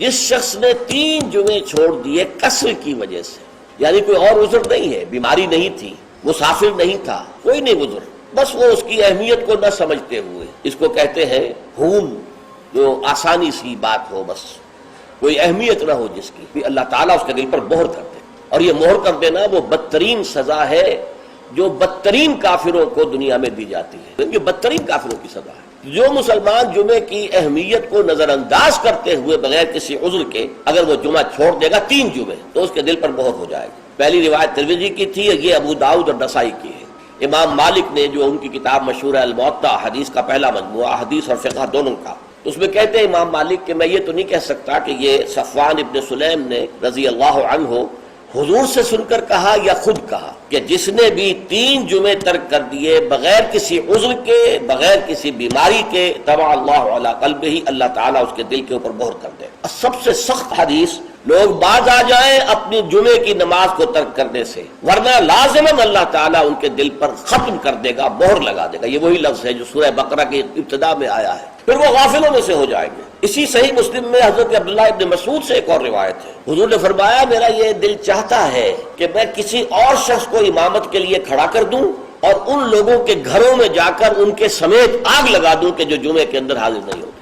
جس شخص نے 3 جمعے چھوڑ دیے کسر کی وجہ سے، یعنی کوئی اور عذر نہیں ہے، بیماری نہیں تھی، مسافر نہیں تھا، کوئی نہیں عذر، بس وہ اس کی اہمیت کو نہ سمجھتے ہوئے، اس کو کہتے ہیں ہون، جو آسانی سی بات ہو، بس کوئی اہمیت نہ ہو جس کی، بھی اللہ تعالیٰ اس کے دل پر مہر کر دے۔ اور یہ مہر کر دینا وہ بدترین سزا ہے جو بدترین کافروں کو دنیا میں دی جاتی ہے، یہ بدترین کافروں کی سزا ہے۔ جو مسلمان جمعے کی اہمیت کو نظر انداز کرتے ہوئے بغیر کسی عذر کے اگر وہ جمعہ چھوڑ دے گا 3 جمعے، تو اس کے دل پر مہر ہو جائے گی۔ پہلی روایت ترمذی کی تھی، یہ ابو داؤد اور نسائی کی ہے۔ امام مالک نے جو ان کی کتاب مشہور ہے الموطا، حدیث کا پہلا مجموعہ، حدیث اور فقہ دونوں کا، اس میں کہتے ہیں امام مالک کہ میں یہ تو نہیں کہہ سکتا کہ یہ صفوان ابن سلیم نے رضی اللہ عنہ حضور سے سن کر کہا یا خود کہا کہ جس نے بھی 3 جمعے ترک کر دیے بغیر کسی عذر کے، بغیر کسی بیماری کے، طبع اللہ علی قلبہ، اللہ تعالیٰ اس کے دل کے اوپر مہر کر دے۔ سب سے سخت حدیث، لوگ باز آ جائیں اپنی جمعے کی نماز کو ترک کرنے سے، ورنہ لازماً اللہ تعالیٰ ان کے دل پر ختم کر دے گا، مہر لگا دے گا۔ یہ وہی لفظ ہے جو سورہ بقرہ کی ابتدا میں آیا ہے، پھر وہ غافلوں میں سے ہو جائیں گے۔ اسی صحیح مسلم میں حضرت عبداللہ ابن مسعود سے ایک اور روایت ہے، حضور نے فرمایا میرا یہ دل چاہتا ہے کہ میں کسی اور شخص کو امامت کے لیے کھڑا کر دوں اور ان لوگوں کے گھروں میں جا کر ان کے سمیت آگ لگا دوں کہ جو جمعے کے اندر حاضر نہیں ہوتے۔